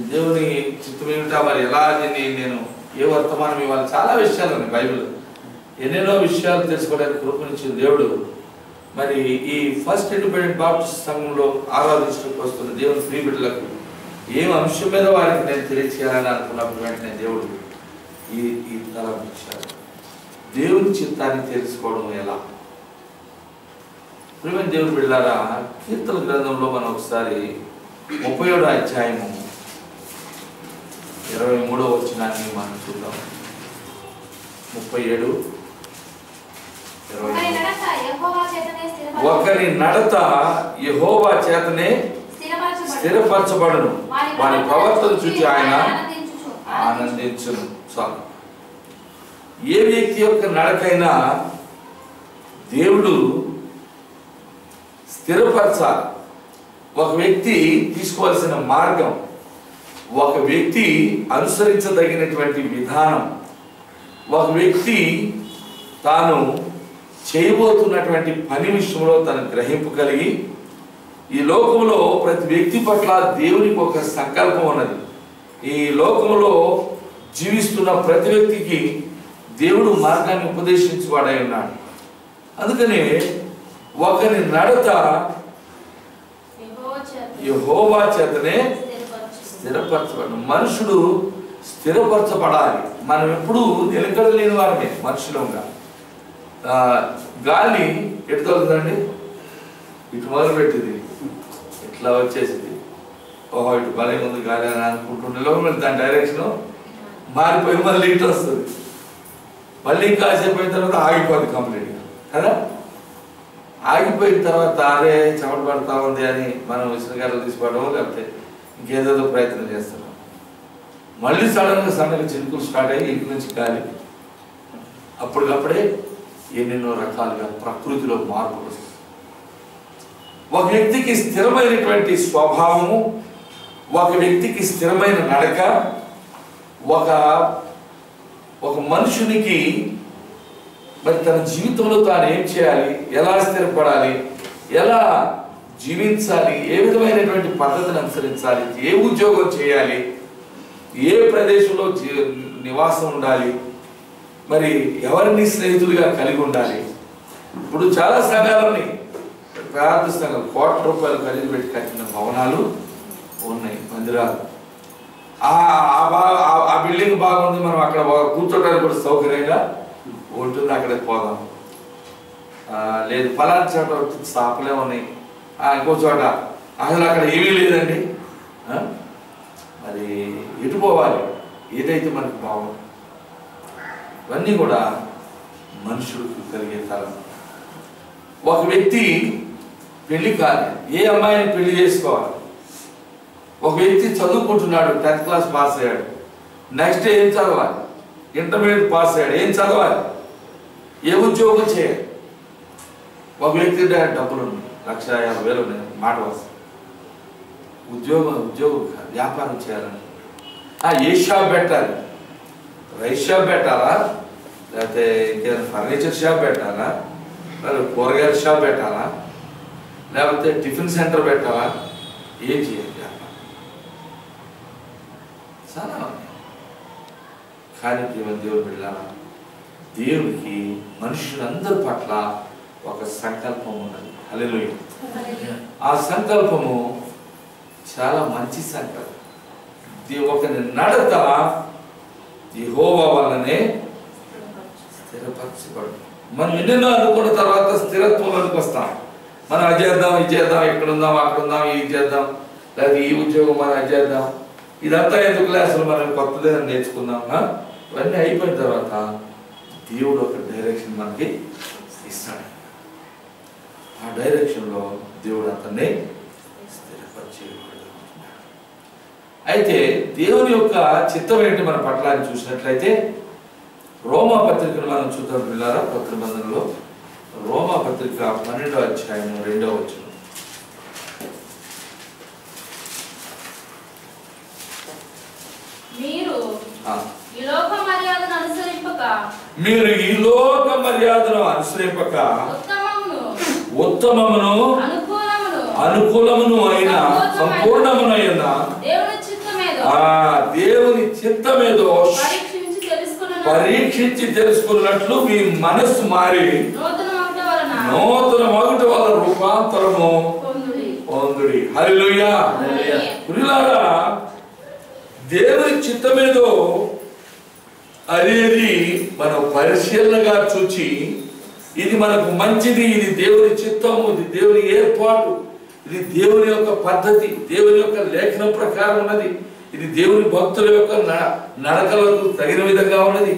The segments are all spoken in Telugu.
దేవుని చిత్తం ఏమిటా మరి ఎలా నేను ఏ వర్తమానం ఇవ్వాలి చాలా విషయాలు ఉన్నాయి బైబిల్ ఎన్నెన్నో విషయాలు తెలుసుకోవడానికి కృపనిచ్చిన దేవుడు మరి ఈ ఫస్ట్ ఇండిపెండెంట్ బాప్టిస్ట్ సంఘంలో ఆరాధించడానికి వస్తున్న దేవుని ప్రియ బిడ్డలకు ఏం అంశం మీద వారికి నేను తెలియచేయాలని అనుకున్నప్పుడు వెంటనే దేవుడు ఈ తలం ఇచ్చాడు. దేవుని చిత్తాన్ని తెలుసుకోవడం ఎలా? ప్రియమైన దేవుని బిడ్డలారా, కీర్తన గ్రంథంలో మనం ఒకసారి 37వ అధ్యాయము 23వ వచనాన్ని మనం చూద్దాం. 37 ఒకరి నడత యెహోవా చేతనే స్థిరపరచబడును, వారి ప్రవర్తన చూచి ఆయన ఆనందించును. చాలు. ఏ వ్యక్తి యొక్క నడకైనా దేవుడు స్థిరపరచాలి. ఒక వ్యక్తి తీసుకోవాల్సిన మార్గం, ఒక వ్యక్తి అనుసరించదగినటువంటి విధానం, ఒక వ్యక్తి తాను చేయబోతున్నటువంటి పని విషయంలో తన గ్రహింపు కలిగి, ఈ లోకంలో ప్రతి వ్యక్తి పట్ల దేవునికి ఒక సంకల్పం ఉన్నది. ఈ లోకంలో జీవిస్తున్న ప్రతి వ్యక్తికి దేవుడు మార్గాన్ని ఉపదేశించువాడై ఉన్నాడు. అందుకనే ఒకరి నడత యెహోవా చేతనే స్థిరపరచబడు. మనుషుడు స్థిరపరచబడాలి. మనం ఎప్పుడు నిలకడ లేని వారమే మనుషులంగా. గాలి ఎటు తోలుతుందండి? ఇటు మొదలుపెట్టింది, ఇట్లా వచ్చేసింది. ఓహో ఇటు బలే ఉంది గాలి అని అనుకుంటుండే దాని డైరెక్షన్ మారిపోయి మళ్ళీ ఇటు వస్తుంది. మళ్ళీ కాసేపు అయిన తర్వాత ఆగిపోద్ది కంప్లీట్గా కదా. ఆగిపోయిన తర్వాత అదే చెమట పడతా ఉంది అని మనం విసురుగాలు తీసుకోవడం, లేకపోతే ఇంకేదేదో ప్రయత్నం చేస్తున్నాం. మళ్ళీ సడన్గా చినుకులు స్టార్ట్ అయ్యి ఇంటి నుంచి గాలి అప్పటికప్పుడే ఎన్నెన్నో రకాలుగా ప్రకృతిలో మార్పులు వస్తాయి. ఒక వ్యక్తికి స్థిరమైనటువంటి స్వభావము, ఒక వ్యక్తికి స్థిరమైన నడక, ఒక మనుషునికి మరి తన జీవితంలో తాను ఏం చేయాలి, ఎలా స్థిరపడాలి, ఎలా జీవించాలి, ఏ విధమైనటువంటి పద్ధతిని అనుసరించాలి, ఏ ఉద్యోగం చేయాలి, ఏ ప్రదేశంలో నివాసం ఉండాలి, మరి ఎవరిని స్నేహితులుగా కలిగి ఉండాలి. ఇప్పుడు చాలా సంఘాలని ప్రార్థిస్తాను, ₹1,00,00,000 ఖరీదు పెట్టి కట్టిన భవనాలు ఉన్నాయి, మందిరాలు. ఆ బిల్డింగ్ బాగుంది, మనం అక్కడ కూర్చోడానికి కూడా సౌకర్యంగా ఉంటుంది, అక్కడికి పోదాం. లేదు ఫలానా చోట షాపులే ఉన్నాయి, ఇంకో చోట అసలు అక్కడ ఏమీ లేదండి. మరి ఎటు పోవాలి, ఏదైతే మనకు బాగుంది. ఇవన్నీ కూడా మనుషులకు కలిగే తరం. ఒక వ్యక్తి పెళ్లి కాదు, ఏ అమ్మాయిని పెళ్లి చేసుకోవాలి. ఒక వ్యక్తి చదువుకుంటున్నాడు, 10th క్లాస్ పాస్ అయ్యాడు, నెక్స్ట్ ఏం చదవాలి, ఇంటర్మీడియట్ పాస్ అయ్యాడు, ఏం చదవాలి, ఏ ఉద్యోగం చేయాలి. ఒక వ్యక్తి డబ్బులు ఉన్నాయి, 1,50,000 ఉన్నాయి, మాట వస్తుంది, ఉద్యోగం కాదు, వ్యాపారం చేయాలని. ఏ షాప్ పెట్టాలి, రైస్ షాప్ పెట్టాలా, లేకపోతే ఇంకేదైనా ఫర్నిచర్ షాప్ పెట్టాలా, లేకపోతే కూరగాయల షాప్ పెట్టాలా, లేకపోతే టిఫిన్ సెంటర్ పెట్టాలా, ఏం చేయాలి? చాలా కానీ దేవుడు బిడ్డలారా, దేవునికి మనుషులందరి పట్ల ఒక సంకల్పం ఉన్నది. హల్లెలూయా. ఆ సంకల్పము చాలా మంచి సంకల్పం. ఒకరి నడత యెహోవా వల్లనే స్థిరపరచబడు. మనం ఎన్నెన్నో అనుకున్న తర్వాత స్థిరత్వంలోకి వస్తాం. మనం అది చేద్దాం, ఇది చేద్దాం, ఇక్కడ ఉందాం, అక్కడ ఉందాం, ఇది చేద్దాం, లేకపోతే ఈ ఉద్యోగం మనం అది చేద్దాం, ఇదంతా ఎందుకు అసలు మనం కొత్తదేదని నేర్చుకుందాం. ఇవన్నీ అయిపోయిన తర్వాత దేవుడు ఒక డైరెక్షన్ మనకి ఇస్తాడు. ఆ డైరెక్షన్లో దేవుడు అతన్ని స్థిరపరిచేవాడు. అయితే దేవుని యొక్క చిత్తం ఏంటి మన పట్ల అని చూసినట్లయితే రోమా పత్రికను మనం చూద్దాం పిల్లారా. కొత్త నిబంధనలో రోమా పత్రిక 12వ అధ్యాయం 2వ వచనం. మీరు ఈ లోక మర్యాదను అనుసరింపక ఉత్తమమును అనుకూలమును అయిన సంపూర్ణమునైన దేవుని చిత్తమేదో పరీక్షించి తెలుసుకున్నట్లు మీ మనస్సు మారి నూతన మగుట వల్ల రూపాంతరము పొందుడి. హల్లెలూయా. ప్రియులారా, దేవుని చిత్తమేదో అనేది మనం పరిశీలనగా చూచి ఇది మనకు మంచిది, ఇది దేవుని చిత్తము, ఇది దేవుని ఏర్పాటు, ఇది దేవుని యొక్క పద్ధతి, దేవుని యొక్క లేఖనం ప్రకారం ఉన్నది, ఇది దేవుని భక్తుల యొక్క నడకలకు తగిన విధంగా ఉన్నది,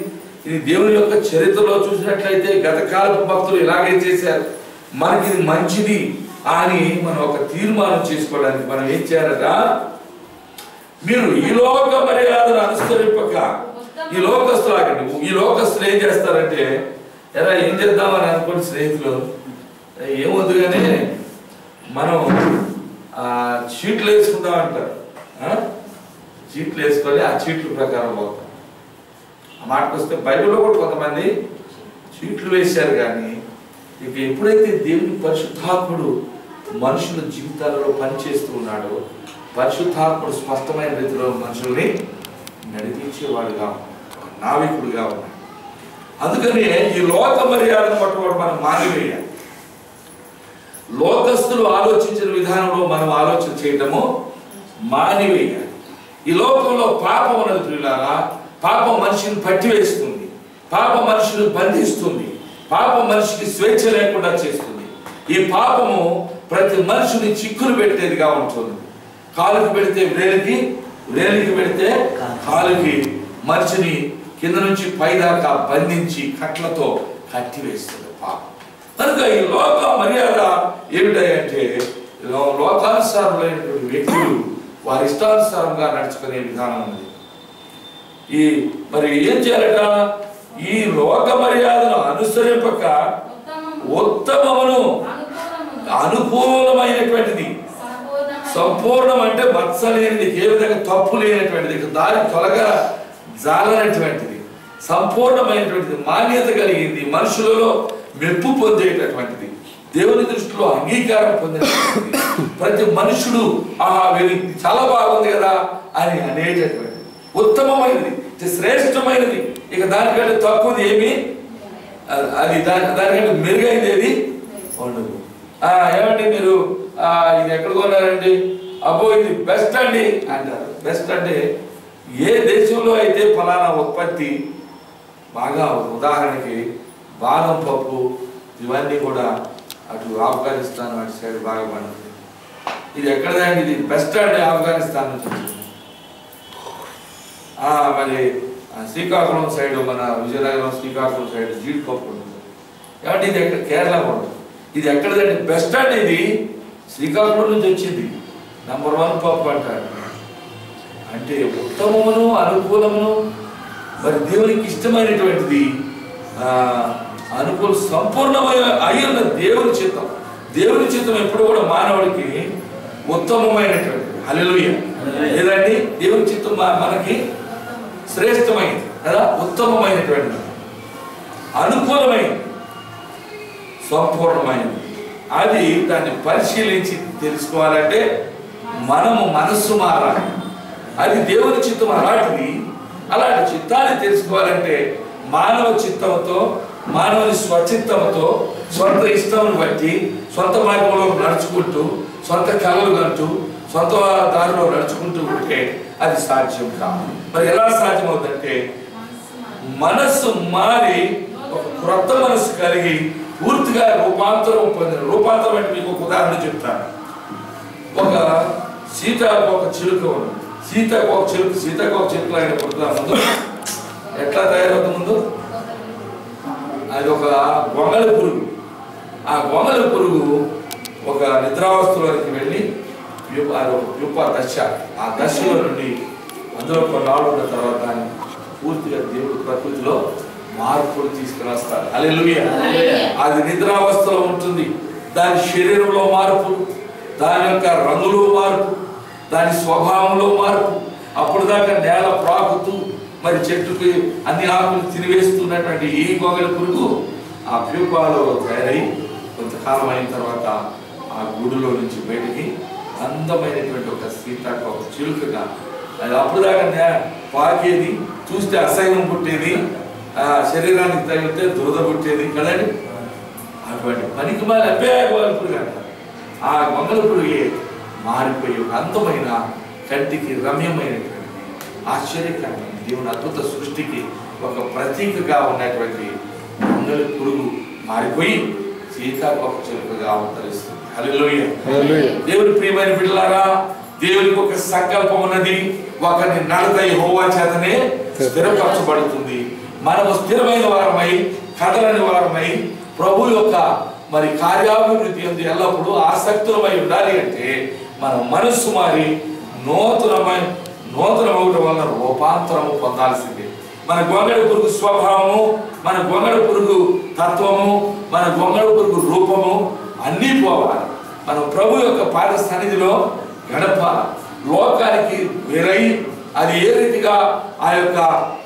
ఇది దేవుని యొక్క చరిత్రలో చూసినట్లయితే గత కాలపు భక్తులు ఇలాగే చేశారు, మనకి ఇది మంచిది అని మనం ఒక తీర్మానం చేసుకోవడానికి మనం ఏం చేయాలట, మీరు ఈ లోక మర్యాదను అనుసరింపక ఈ లోకస్తులు ఆగండి. ఈ లోకస్తులు ఏం చేస్తారంటే, ఎలా ఏం చేద్దామని అనుకోండి స్నేహితులు, ఏమొద్దు కానీ మనం చీట్లు వేసుకుందాం అంటారు. చీట్లు వేసుకొని ఆ చీట్ల ప్రకారం పోతాం. ఆ మాటకు వస్తే బైబిల్లో కూడా కొంతమంది చీట్లు వేశారు. కానీ ఇక ఎప్పుడైతే దేవుని పరిశుద్ధాత్ముడు మనుషుల జీవితాలలో పనిచేస్తూ ఉన్నాడో, పరిశుద్ధాత్ముడు స్పష్టమైన రీతిలో మనుషుల్ని నడిపించేవాడుగా, నావికుడుగా ఉన్నాడు. అందుకని ఈ లోక మర్యాదను పట్టుకోవడం మనం మానివేయాలి. లోకస్తులు ఆలోచించిన విధానంలో మనం ఆలోచన చేయటము మానివేయాలి. ఈ లోకంలో పాపం ఉన్నది ప్రియులారా. పాపం మనిషిని పట్టివేస్తుంది, పాపం మనిషిని బంధిస్తుంది, పాపం మనిషికి స్వేచ్ఛ లేకుండా చేస్తుంది. ఈ పాపము ప్రతి మనిషిని చిక్కులు పెట్టేదిగా ఉంటుంది. కాలుకి పెడితే వేలికి, వేలికి పెడితే కాలుకి, మనిషిని కింద నుంచి పైదాకా బంధించి కట్లతో కట్టివేస్తుంది పాపం. కనుక ఈ లోక మర్యాద ఏమిటంటే, లోకానుసారులైనటువంటి వ్యక్తులు వారి ఇష్టానుసారంగా నడుచుకునే విధానం ఉంది. మరి ఏం చేయాలట, ఈ లోక మర్యాదను అనుసరింపక ఉత్తమమును అనుకూలమైనటువంటిది, సంపూర్ణం అంటే మత్స లేనిది, ఏ విధంగా తప్పు లేనటువంటిది, దారి తొలగా జాలనటువంటిది, సంపూర్ణమైనటువంటిది, మాన్యత కలిగింది, మనుషులలో మెప్పు పొందేటటువంటిది, దేవుని దృష్టిలో అంగీకారం పొందేటటువంటిది, ప్రతి మనుషుడు వీరికి చాలా బాగుంది కదా అని అనేటటువంటిది, ఉత్తమమైనది, శ్రేష్టమైనది, ఇక దానికంటే తక్కువది ఏమి, అది దానికంటే మెరుగైంది ఏది ఉండదు. ఏమండి మీరు ఇది ఎక్కడ కొన్నారండి, అబ్బో ఇది బెస్ట్ అండి అంటారు. బెస్ట్ అంటే ఏ దేశంలో అయితే ఫలానా ఉత్పత్తి బాగా, ఉదాహరణకి బాదం పప్పు ఇవన్నీ కూడా అటు ఆఫ్ఘనిస్తాన్ అటు సైడ్ బాగా పండుతుంది. ఇది ఎక్కడదండి, ఇది బెస్ట్ అండి ఆఫ్ఘనిస్తాన్ నుంచి వచ్చింది. మరి శ్రీకాకుళం సైడ్, మన విజయనగరం శ్రీకాకుళం సైడ్ జీడిపప్పు ఉంటుంది. కాబట్టి ఇది ఎక్కడ కేరళ ఉంటుంది. ఇది ఎక్కడదండి, బెస్ట్ అండి ఇది శ్రీకాకుళం నుంచి వచ్చింది, నంబర్ 1 పప్పు అంటారు. అంటే ఉత్తమమును అనుకూలమును, మరి దేవునికి ఇష్టమైనటువంటిది, అనుకూల సంపూర్ణమైన అయ్యున్న దేవుని చిత్తం. దేవుని చిత్తం ఎప్పుడు కూడా మానవుడికి ఉత్తమమైనటువంటిది. హల్లెలూయా. లేదండి, దేవుని చిత్తం మనకి శ్రేష్టమైనది కదా, ఉత్తమమైనటువంటిది, అనుకూలమైనది, సంపూర్ణమైనది. అది దాన్ని పరిశీలించి తెలుసుకోవాలంటే మనము మనస్సు మారాలి. అది దేవుని చిత్తం అలాంటిది. అలాంటి చిత్తాన్ని తెలుసుకోవాలంటే మానవ చిత్తంతో, మానవుని స్వచిత్తంతో, సొంత ఇష్టమును బట్టి, సొంత మార్గంలో నడుచుకుంటూ, సొంత కళలు కంటూ, సొంత దారిలో నడుచుకుంటూ ఉంటే అది సాధ్యం కాదు. మరి ఎలా సాధ్యమవుతుందంటే, మనస్సు మారి ఒక క్రొత్త మనస్సు కలిగి పూర్తిగా రూపాంతరం పొందిన. రూపాంతరం అంటే మీకు ఒక ఉదాహరణ చెప్తాను. ఒక సీతాకోక చిలుక ఉంది. సీతాకోక చిలుక ఆయన పుడుతున్న ముందు ఎట్లా తయారవుతుంది, ముందు అది ఒక గొంగళి పురుగు. ఆ గొంగళి పురుగు ఒక నిద్రావస్థలోకి వెళ్ళి అది ఒక ప్యూప దశ, ఆ దశలో నుండి అందులో కొన్నాళ్ళు ఉన్న తర్వాత పూర్తిగా దేవుడు ప్రకృతిలో మార్పులు తీసుకుని వస్తారు. హల్లెలూయా. అది నిద్రావస్థలో ఉంటుంది. దాని శరీరంలో మార్పు, దాని యొక్క రంగులో మార్పు, దాని స్వభావంలో మార్పు. అప్పుడు దాకా నేల ప్రాకుతూ మరి చెట్టుకి అన్ని ఆకులు తినివేస్తున్నటువంటి ఈ గొంగళి పురుగు ఆ ప్యూపాలో తయారై కొంతకాలం అయిన తర్వాత ఆ గూడులో నుంచి బయటికి అందమైనటువంటి ఒక సీతాకోక చిలుకగా, అది అప్పుడు దాకా పాకేది, చూస్తే అసహ్యం పుట్టేది, శరీరానికి తగిలితే దురద పుట్టేది కదండి. అటువంటి పనికి మాలి అభ్యాయపురుగు అంటారు. ఆ మంగళపురుగే మారిపోయి ఒక అందమైన కంటికి రమ్యమైనటువంటి ఆశ్చర్యకరమైన దేవుని అద్భుత సృష్టికి ఒక ప్రతీకగా ఉన్నటువంటి మంగళ పురుగు మారిపోయి సీతాకోక చిలుకగా అవతరిస్తుంది. హల్లెలూయా. దేవుని ప్రియమైన బిడ్డలారా, దేవునికి ఒక సంకల్పం ఉన్నది. ఒకరిని నడత యెహోవా చేతనే స్థిరపరచబడుతుంది. మనము స్థిరమైన వారమై, కదలని వారమై, ప్రభు యొక్క మరి కార్యాభివృద్ధి అందు ఎల్లప్పుడూ ఆసక్తులమై ఉండాలి అంటే మన మనస్సు మారి నూతనమవటం వలన రూపాంతరము పొందాల్సిందే. మన గొంగళి పురుగు స్వభావము, మన గొంగళి పురుగు తత్వము, మన గొంగళి పురుగు రూపము అన్నీ పోవాలి. మనం ప్రభు యొక్క పాద సన్నిధిలో గడపాలి. లోకానికి వేరై అది ఏ రీతిగా ఆ యొక్క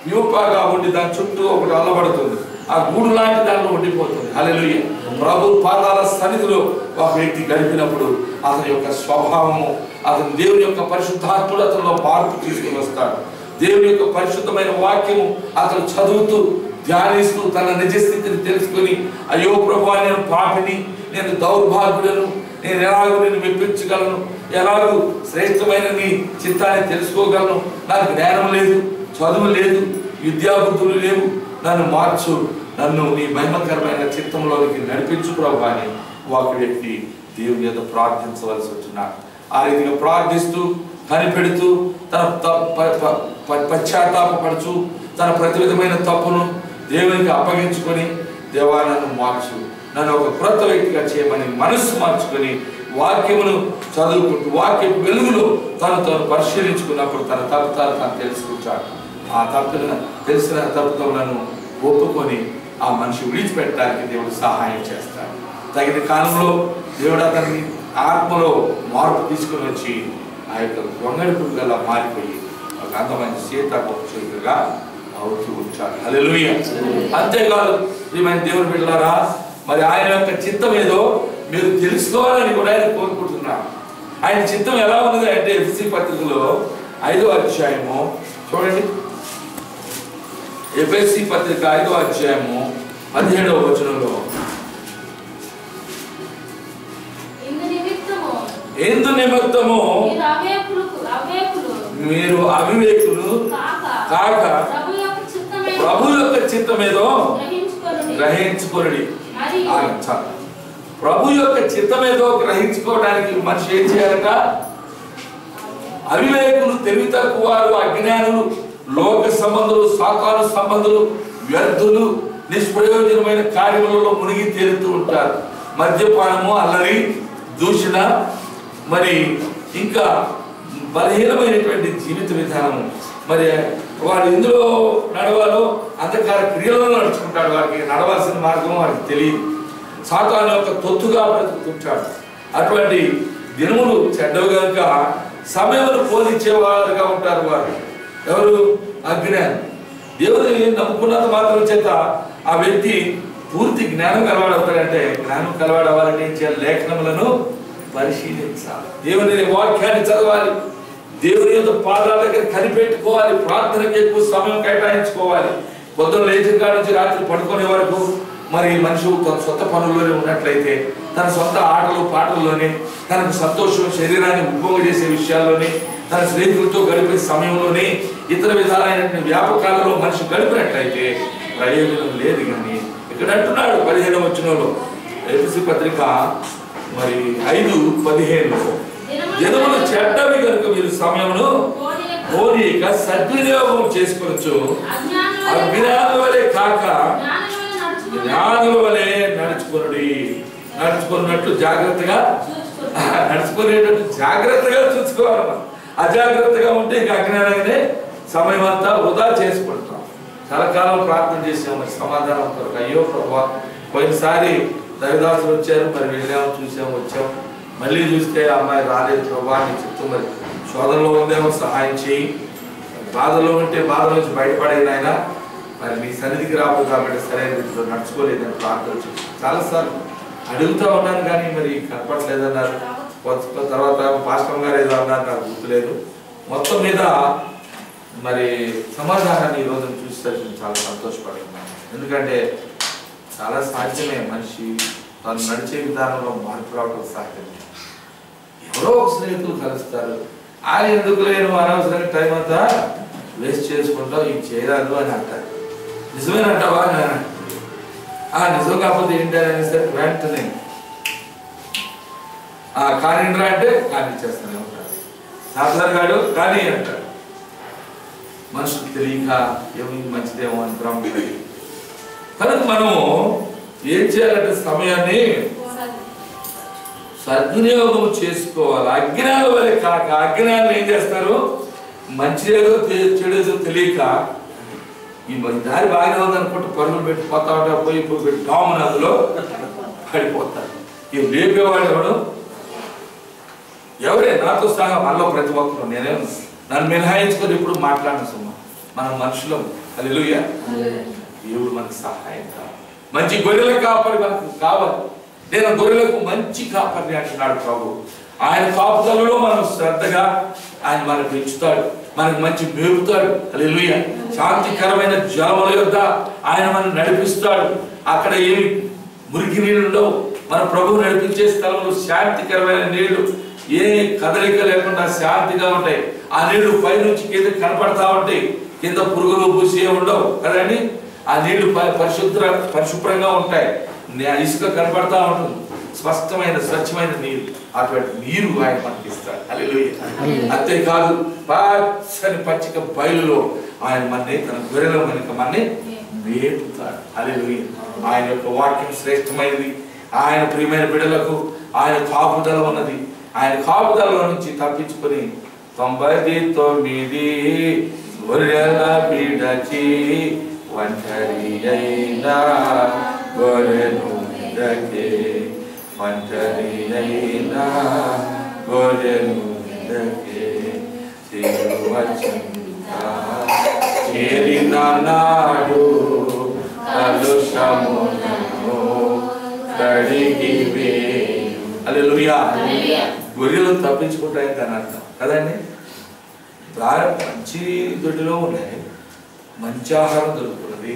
ప్యూపాగా ఉండి దాని చుట్టూ ఒకటి అల్లబడుతుంది, ఆ గూడు లాంటి దాంట్లో ఉండిపోతుంది. హల్లెలూయా. ప్రభు పాదాల సన్నిధిలో ఒక వ్యక్తి గడిపినప్పుడు అతని యొక్క స్వభావము, అతను దేవుని యొక్క పరిశుద్ధాత్ముడు అతనిలో మార్పు తీసుకుని వస్తాడు. దేవుని యొక్క పరిశుద్ధమైన వాక్యము అతను చదువుతూ ధ్యానిస్తూ తన నిజస్థితిని తెలుసుకొని, అయ్యో ప్రభువా, నేను పాపిని, నేను దౌర్భాగ్యులను, నేను ఎలాగో నేను మెప్పించగలను, ఎలాగూ శ్రేష్టమైన నీ చిత్తాన్ని తెలుసుకోగలను, నాకు జ్ఞానం లేదు, చదువు లేదు, విద్యాబుద్ధులు లేవు, నన్ను మార్చు, నన్ను నీ మహిమకరమైన చిత్తంలోనికి నడిపించు ప్రభువా అని ఒక వ్యక్తి దేవుని మీద ప్రార్థించవలసి వచ్చినాడు. ఆ రీతిగా ప్రార్థిస్తూ కనిపెడుతూ తన పశ్చాత్తాపడుచు తన ప్రతి విధమైన తప్పును దేవునికి అప్పగించుకొని, దేవా నన్ను మార్చు, నన్ను ఒక క్రొత్త వ్యక్తిగా చేయమని మనస్సు మార్చుకొని వాక్యమును చదువుకుంటూ వాక్య వెలుగులో తను పరిశీలించుకున్నప్పుడు తన తప్పుతాలు తను తెలుసుకుంటాడు. ఆ తెలిసిన తప్పులను ఒప్పుకొని ఆ మనిషి విడిచిపెట్టడానికి దేవుడు సహాయం చేస్తాడు. తగిన కాలంలో దేవుడు అతన్ని ఆత్మలో మార్పు తీసుకుని వచ్చి ఆ యొక్క గొంగళి పురుగలా మారిపోయి ఒక అందమైన సీతాకోక చిలుకగా అవుతూ ఉంటాడు. హల్లెలూయా. అంతేకాదు ప్రియమైన దేవుని బిడ్డలారా, మరి ఆయన యొక్క చిత్తం ఏదో మీరు తెలుసుకోవాలని కూడా ఆయన కోరుకుంటున్నాడు. ఆయన చిత్తం ఎలా ఉన్నది అంటే ఎఫెసీ పత్రికలో 5వ అధ్యాయము చూడండి. ఎఫెసీ పత్రిక 5వ అధ్యాయము 17వ వచనంలో, ఎందు నిమిత్తము మీరు అవివేకులు కాక ప్రభు యొక్క చిత్తమేదో గ్రహించుకొనుడి. ప్రభు యొక్క చిత్తమేదో గ్రహించుకోవడానికి మనిషి ఏం చేయాలట? అవివేకులు, తెలివి తక్కువ వారు, అజ్ఞానులు, లోక సంబంధులు, సాకార సంబంధులు, వ్యర్థులు, నిష్ప్రయోజనమైన కార్యములలో మునిగి తేలుతూ ఉంటారు. మద్యపానము, అల్లరి, దూషణ, మరి ఇంకా బలహీనమైనటువంటి జీవిత విధానము. మరి వాడు ఎందులో నడవాలో అంధకార క్రియలలో నడుచుకుంటాడు. వారికి నడవాల్సిన మార్గం వారికి తెలియదు. సాతాను యొక్క తొత్తుగా బ్రతుకుతుంటాడు. అటువంటి దినములు చెడ్డవు కనుక సమయమును పోలించేవారుగా ఉంటారు వారు. ఎవరు? అజ్ఞానం. దేవుని నమ్ముకున్నంత మాత్రం చేత ఆ వ్యక్తి పూర్తి జ్ఞానం కలవాడవుతాడంటే, జ్ఞానం కలవాడవ్వాలంటే ఏం చేయాలి? లేఖనములను పరిశీలించాలి, దేవుని వాక్యాన్ని చదవాలి, దేవుని యొక్క పాదాల దగ్గర కనిపెట్టుకోవాలి, ప్రార్థనకి ఎక్కువ సమయం కేటాయించుకోవాలి. పొద్దున్న లేచిన కాడ నుంచి రాత్రి పడుకునే వరకు మరి మనిషి తన సొంత పనుల్లోనే ఉన్నట్లయితే, తన సొంత ఆటలు పాటల్లోనే, తనకు సంతోషం శరీరాన్ని ఉప్పొంగ చేసే విషయాల్లోనే, తన స్నేహితులతో గడిపే సమయంలోనే, ఇతర విధాలైనటువంటి వ్యాపకాలలో మనిషి గడిపినట్లయితే ప్రయోజనం లేదు. కానీ ఇక్కడ అంటున్నాడు 15వ వచనంలో, ఎఫెసీ పత్రిక మరి 5:15, దినములు చెడ్డవి కనుక మీరు సమయమును పోనీక సద్వినియోగం చేసుకోవచ్చు, అజ్ఞానుల వలె కాక జ్ఞానుల వలె నడుచుకున్నట్టు జాగ్రత్తగా నడుచుకునేటట్టు జాగ్రత్తగా చూసుకోవాలి. అజాగ్రత్తగా ఉంటే ఇంకా అజ్ఞానంగానే సమయం అంతా వృధా చేసుకుంటాం. చాలా కాలం ప్రార్థన చేసాము, మరి సమాధానం కొరకు. అయ్యో ప్రభువా, పోయినసారి దైవదాసులు వచ్చారు, మరి వెళ్ళాము, చూసాము, వచ్చాము, మళ్ళీ చూస్తే అమ్మాయి రాలేదు ప్రభువా, నీ చిత్తం మరి శోధనలో ఉందేమో సహాయం చేయి, బాధలో ఉంటే బాధ నుంచి బయటపడేది ఆయన, మరి నీ సన్నిధికి రాబోదు కాబట్టి సరైన రీతిలో నడుచుకోలేదని ప్రార్థన చేసి చాలాసార్లు అడుగుతూ ఉన్నాను కానీ మరి కనపడలేదన్నారు. తర్వాత పాస్టర్ గారు ఏదో అన్నారు, నాకు గుర్తులేదు. మొత్తం మీద మరి సమాధానాన్ని ఈరోజు చూసేసరికి చాలా సంతోషపడుతున్నాను. ఎందుకంటే చాలా సాధ్యమే మనిషి తను నడిచే విధానంలో మార్పు రావడం సాధ్యమే. ఎవరో ఒక స్నేహితులు కలుస్తారు, ఆయన ఎందుకు లేను అనవసరంగా టైం అంతా వేస్ట్ చేసుకుంటావు, ఇది చేయరాదు అని అంటారు. నిజమేనంటావా? నిజం కాకపోతే ఏంటి అని సరే వెంటనే కానీ అంటే కానీ చేస్తానే ఉంటాడు. సాధారణ గాడు కానీ అంటాడు. మనుషులు తెలియక ఏమి మంచిదేమో అని భ్రమపడి కనుక మనము ఏం చేయాలంటే సమయాన్ని సద్వినియోగం చేసుకోవాలి. అజ్ఞానుల వల్ల కాక, అజ్ఞానులు ఏం చేస్తారు, మంచిదేదో చెడేదో తెలియక ఈ దారి బాగానే ఉందనుకుంటే పరుగులు పెట్టి పోతా ఉంటా, పోయి పెట్టి డామున అందులో పడిపోతారు. ఇవి లేపేవాడు ఎవడు? ఎవరే? నాతో సహా మనలో ప్రతి ఒక్కరు. నేనేం నన్ను మినహాయించుకొని ఇప్పుడు మాట్లాడిన సుమా, మనం మనుషులం. హల్లెలూయా. దేవుడు మనకు సహాయం కావాలి. మంచి గొర్రెల కాపరి మనకు కావాలి. నేను గొర్రెలకు మంచి కాపరిని అంటున్నాడు ప్రభు. ఆయన కాపుదలలో మనం శ్రద్ధగా ఆయన మనకు పెంచుతాడు, మనకు మంచి మేపుతాడు. హల్లెలూయా. శాంతికరమైన జలముల యొద్ద ఆయన మనం నడిపిస్తాడు. అక్కడ ఏమి మురికి నీళ్ళు ఉండవు. మన ప్రభువు నడిపించే స్థలంలో శాంతికరమైన నీళ్లు, ఏ కదలిక లేకుండా శాంతిగా ఉంటాయి. ఆ నీళ్లు పైనుంచి కింద కనపడతా ఉంటాయి, కింద పురుగులు పూసి ఉండవు కదండి. ఆ నీళ్లు పరిశుభ్రంగా ఉంటాయి, ఇసుక కనపడతా ఉంటుంది, స్పష్టమైన స్వచ్ఛమైన నీరు. అటువంటి నీరు ఆయన మనకి ఇస్తాడు. హల్లెలూయా. అంతేకాదు పచ్చని పచ్చిక బయలులో ఆయన మన్ని తన గొర్రెల వెనుక మన్ని మేపుతాడు. హల్లెలూయా. ఆయన యొక్క వాక్యం శ్రేష్టమైనది. ఆయన ప్రియమైన బిడ్డలకు ఆయన కాపుదల ఉన్నది. ఆయన కాపుదలలో నుంచి తప్పించుకొని 99 గొర్రెల బిడచి ఒంటరి అయినా గొర్రెను మిడకే, ఒంటరి అయినా గొర్రెను మిడకే, సిలువ చెంత చేరిన నాడు కలుషములను కడిగివే. హల్లెలూయా. గొర్రెలు తప్పించుకుంటాయని దాని అర్థం కదండి. మంచి దొడ్డిలో ఉన్నాయి, మంచి ఆహారం దొరుకుతున్నది,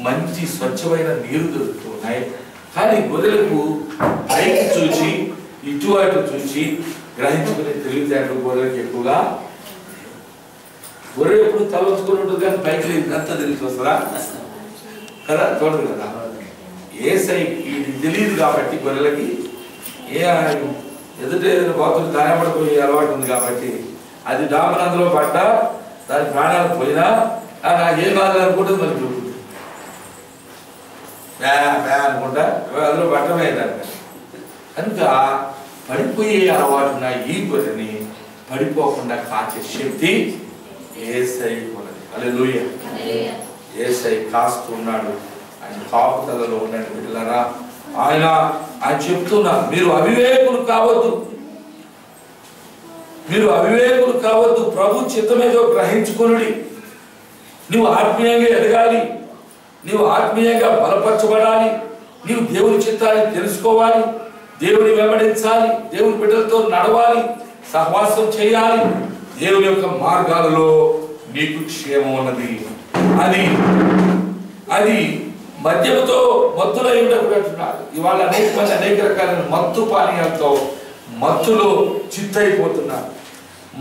మంచి స్వచ్ఛమైన నీరు దొరుకుతున్నాయి. కానీ గొర్రెలకు పైకి చూసి ఇటు అటు చూసి గ్రహించుకునే తెలివితేటలు గొర్రెలకు ఎక్కువగా. గొర్రె ఎప్పుడు తలవంచుకొని ఉంటుంది కానీ పైకి అంతా తెలిసి వస్తుందా కదా? చూడదు కదా. ఏ ఇది తెలియదు కాబట్టి గొర్రెలకి ఏ ఎదుట ఏదైనా బాతులు దానపడిపోయే అలవాటు ఉంది కాబట్టి అది డామనందులో పడ్డా దాని ప్రాణాలు పోయినా నాకేం కాదు అనుకుంటుంది, మరి చూపుతుంది అనుకుంటా అందులో పట్టమైందంట. కనుక పడిపోయే అలవాటు ఉన్న ఈ గొర్రెని పడిపోకుండా కాచే శక్తి యేసయ్య ఉన్నది. హల్లెలూయా. యేసయ్య కాస్తున్నాడు. ఆయన కాపుదలలో ఉండండి బిడ్డలారా. ఆయన చెప్తున్నారు, మీరు అవివేకులు కావద్దు, మీరు అవివేకులు కావద్దు, ప్రభు చిత్తమేదో గ్రహించుకొనుడి. నువ్వు ఆత్మీయంగా ఎదగాలి, నీవు ఆత్మీయంగా బలపరచబడాలి, నీవు దేవుని చిత్తాన్ని తెలుసుకోవాలి, దేవుని వెంబడించాలి, దేవుని బిడ్డలతో నడవాలి, సహవాసం చేయాలి. దేవుని యొక్క మార్గాలలో నీకు క్షేమం ఉన్నది. అది మద్యముతో మత్తులై ఉండకుంటున్నారు. ఇవాళ అనేక మంది అనేక రకాలైన మత్తు పానీయాలతో మత్తులో చిత్తైపోతున్నారు,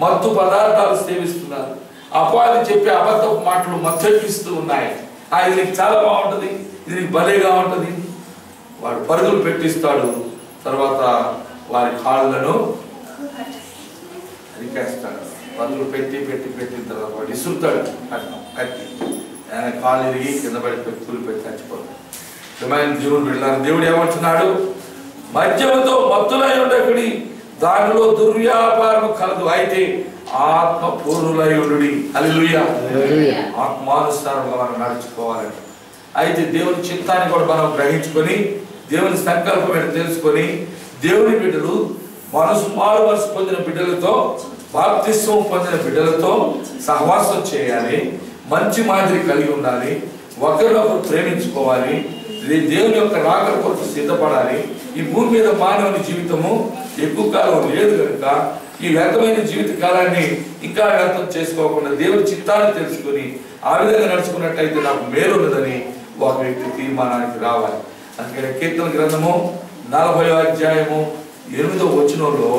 మత్తు పదార్థాలు సేవిస్తున్నారు. అపవాది చెప్పే అబద్ధపు మాటలు మత్తెక్కిస్తూ ఉన్నాయి. ఇది నీకు చాలా బాగుంటుంది, ఇది నీకు భలేగా ఉంటుంది. వాడు పరుగులు పెట్టిస్తాడు, తర్వాత వారి కాళ్ళను అరికేస్తాడు. పరుగులు పెట్టిన తర్వాత వాడు ఇసురుతాడు, కట్టి కాళ్ళు ఇరిగి కింద పడి కూలిపోయి చచ్చిపోతాడు. దేవుడు వెళ్ళారు. దేవుడు ఏమంటున్నాడు? మద్యముతో మత్తులై ఉండకుడి, దానిలో దుర్వ్యాపారం కలదు, అయితే ఆత్మ పూర్ణులై ఉండుడి. హల్లెలూయా. ఆత్మానుసారంగా మనం నడుచుకోవాలండి. అయితే దేవుని చిత్తాన్ని కూడా మనం గ్రహించుకొని, దేవుని సంకల్పం తెలుసుకొని, దేవుని బిడ్డలు మారు మనసు పొందిన బిడ్డలతో, బాప్తిస్మం పొందిన బిడ్డలతో సహవాసం చేయాలి, మంచి మాదిరి కలిగి ఉండాలి, ఒకరినొకరు ప్రేమించుకోవాలి, దేవుని యొక్క రాకడ కొరకు సిద్ధపడాలి. ఈ భూమి మీద మానవుని జీవితము ఎక్కువ కాలం లేదు కనుక ఈ వ్యర్థమైన జీవిత కాలాన్ని ఇంకా వ్యర్థం చేసుకోకుండా దేవుని చిత్తాన్ని తెలుసుకొని ఆ విధంగా నడుచుకున్నట్టయితే నాకు మేలు ఉన్నదని ఒక వ్యక్తి తీర్మానానికి రావాలి. అందుకని కీర్తన గ్రంథము 40వ అధ్యాయము 8వ వచనంలో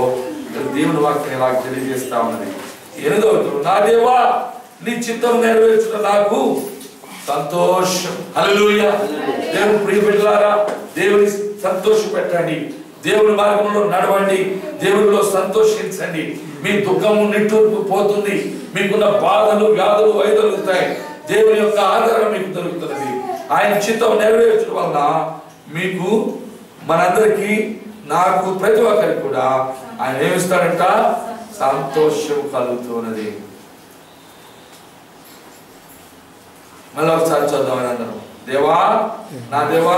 ఇక్కడ దేవుని వాక్యం ఇలా తెలియజేస్తా ఉన్నది. 8వ వచనం, నా దేవా నీ చిత్తం నెరవేర్చుట నాకు సంతోషం. హల్లెలూయా. దేవుని ప్రియ బిడ్డలారా, దేవుని సంతోష పెట్టండి, దేవుని మార్గంలో నడవండి, దేవునిలో సంతోషించండి. మీ దుఃఖము నిట్టూర్పు పోతుంది, మీకున్న బాధలు వ్యాధులు వైదొలుగుతాయి. దేవుని యొక్క ఆదరణ మీకు దొరుకుతున్నది. ఆయన చిత్తం నెరవేర్చడం వలన మీకు మనందరికీ నాకు ప్రతి ఒక్కరికి కూడా ఆయన ఏమిస్తాడంట? సంతోషం కలుగుతున్నది. మళ్ళీ ఒకసారి చూద్దాం అందరం. దేవా నా దేవా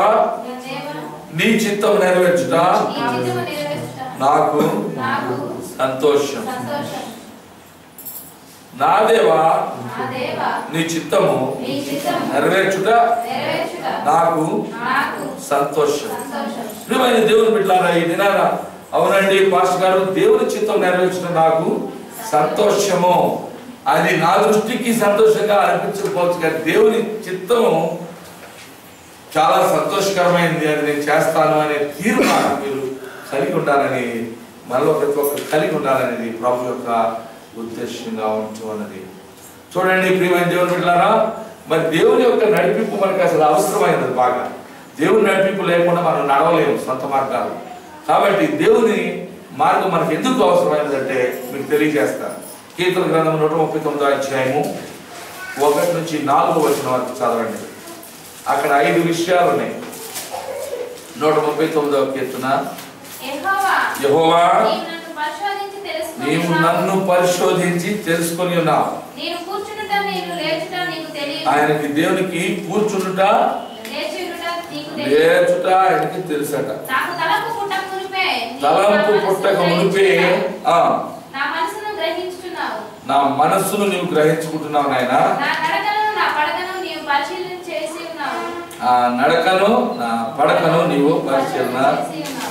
నీ చిత్తం నెరవేర్చుట నాకు సంతోషం. నా దేవా నీ చిత్తము నెరవేర్చుట నాకు సంతోషం. ప్రియమైన దేవుని బిడ్డలారా, ఈ దినాన అవునండి పాస్టర్ గారు, దేవుని చిత్తం నెరవేర్చడం నాకు సంతోషము. అది నా దృష్టికి సంతోషంగా అనిపించకపోవచ్చు, కానీ దేవుని చిత్తం చాలా సంతోషకరమైనది, అది నేను చేస్తాను అనే తీర్మానం మీరు కలిగి ఉండాలని, మనలో ప్రతి ఒక్కరు కలిగి ఉండాలనేది ప్రభు యొక్క ఉద్దేశంగా ఉంటున్నది. చూడండి ప్రియమైన దేవుని బిడ్డలారా, మరి దేవుని యొక్క నడిపింపు మనకు అసలు అవసరమైనది. బాగా దేవుని నడిపింపు లేకుండా మనం నడవలేము సొంత మార్గాలు. కాబట్టి దేవుని మార్గం మనకు ఎందుకు అవసరమైనదంటే మీకు తెలియజేస్తాను. కీర్తన గ్రంథం 139వ అధ్యాయము 1 నుంచి 4వ వచనం వరకు చదవండి. అక్కడ 5 విషయాలు ఉన్నాయి. 139వ కీర్తన, యెహోవా నీవు నన్ను పరిశోధించి తెలుసుకొని ఉన్నావు. ఆయనకి దేవునికి కూర్చుండుట లేచుట ఆయనకి తెలుసట. తలంపు పుట్టక మునిపే నా మనస్సును నీవు గ్రహించుకుంటున్నావు నాయన. ఆ నడకను నా పడకను నీవు పరిశీలన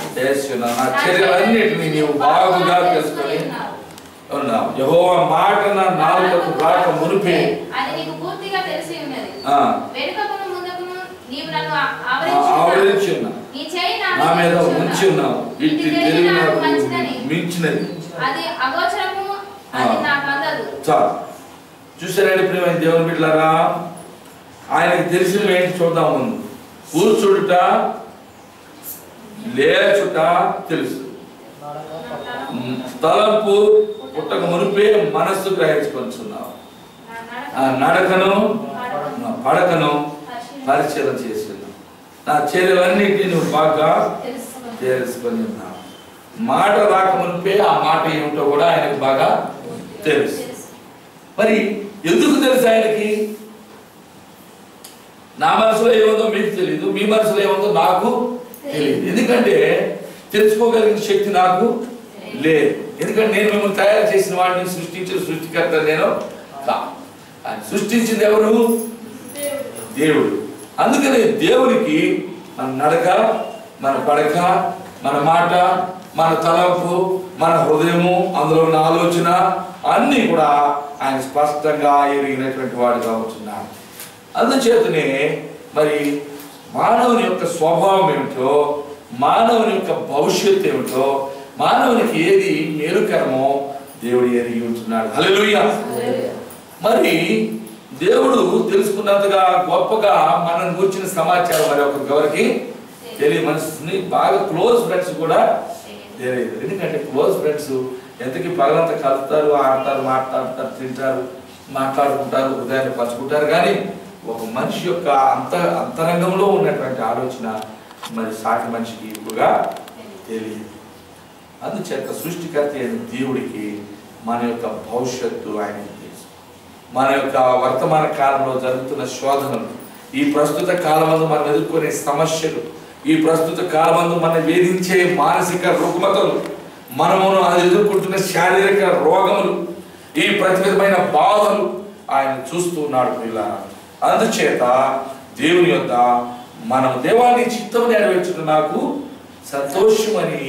చేసి ఉన్నావు. నా చర్యలన్నిటినీ నీవు బాగుగా తెలుసుకొని ఉన్నావు. యెహోవా మాట నా నాలుకకు రాక మునిపే ఆవరించి ఉన్నావు, నా మీద ఉంచి ఉన్నావు. ఇట్టి తెలివి నాకు మించినది. చాలు. చూసారండి ప్రియమైన దేవుని బిడ్డలారా, ఆయనకి తెలిసినవి ఏంటి చూద్దాం. ముందు కూర్చుడుట లేచుట తెలుసు, తలంపు పుట్టక మునిపే మనస్సు గ్రహించుకొంచున్నావు. ఆ నడకను పడకను పరిశీలన చేసి ఉన్నావు. నా చర్యలన్నిటినీ నువ్వు బాగా తెలుసుకొని ఉన్నావు. మాట రాక మునిపే ఆ మాట ఏమిటో కూడా ఆయనకు బాగా తెలుసు. మరి ఎందుకు తెలుసు ఆయనకి? నా మనసులో ఏముందో మీకు తెలియదు, మీ మనసులో ఏముందో నాకు తెలియదు. ఎందుకంటే తెలుసుకోగలిగిన శక్తి నాకు లేదు. ఎందుకంటే నేను మిమ్మల్ని తయారు చేసిన వాడిని, సృష్టించిన సృష్టికర్త నేను కాదు. ఆయన సృష్టించింది ఎవరు? దేవుడు. అందుకనే దేవునికి మన నడక, మన పడక, మన మాట, మన తలంపు, మన హృదయము, అందులో ఉన్న ఆలోచన అన్నీ కూడా ఆయన స్పష్టంగా ఎరిగినటువంటి వాడుగా ఉంటున్నాడు. అందుచేతనే మరి మానవుని యొక్క స్వభావం ఏమిటో, మానవుని యొక్క భవిష్యత్తు ఏమిటో, మానవునికి ఏది మేలుకరమో దేవుడు ఎరిగి ఉంటున్నాడు. హల్లెలూయా. మరి దేవుడు తెలుసుకున్నంతగా గొప్పగా మనం గురించిన సమాచారం మరి ఒకరికి తెలియదు. మనసుని బాగా క్లోజ్ ఫ్రెండ్స్ కూడా తెలియదు. ఎందుకంటే క్లోజ్ ఫ్రెండ్స్ ఎంతకీ పగలంతా కలుస్తారు, ఆడతారు, మాట్లాడతారు, తింటారు, మాట్లాడుకుంటారు, హృదయాన్ని పంచుకుంటారు. కానీ ఒక మనిషి యొక్క అంతరంగంలో ఉన్నటువంటి ఆలోచన మరి సాటి మనిషికి ఎక్కువగా తెలియదు. అందుచేత సృష్టికర్త అయిన దేవుడికి మన యొక్క భవిష్యత్తు ఆయనకి తెలుసు. మన యొక్క వర్తమాన కాలంలో జరుగుతున్న శోధనలు, ఈ ప్రస్తుత కాలమందు మనం ఎదుర్కొనే సమస్యలు, ఈ ప్రస్తుత కాలమందు మనం వేధించే మానసిక రుగ్మతలు, మనము అది ఎదుర్కొంటున్న శారీరక రోగములు, ఈ ప్రతివిధమైన బాధలు ఆయన చూస్తూ ఉన్నాడు పిల్లలు. అందుచేత దేవుని యొద్ద మనం దేవాన్ని చిత్తము నెరవేర్చుట నాకు సంతోషమని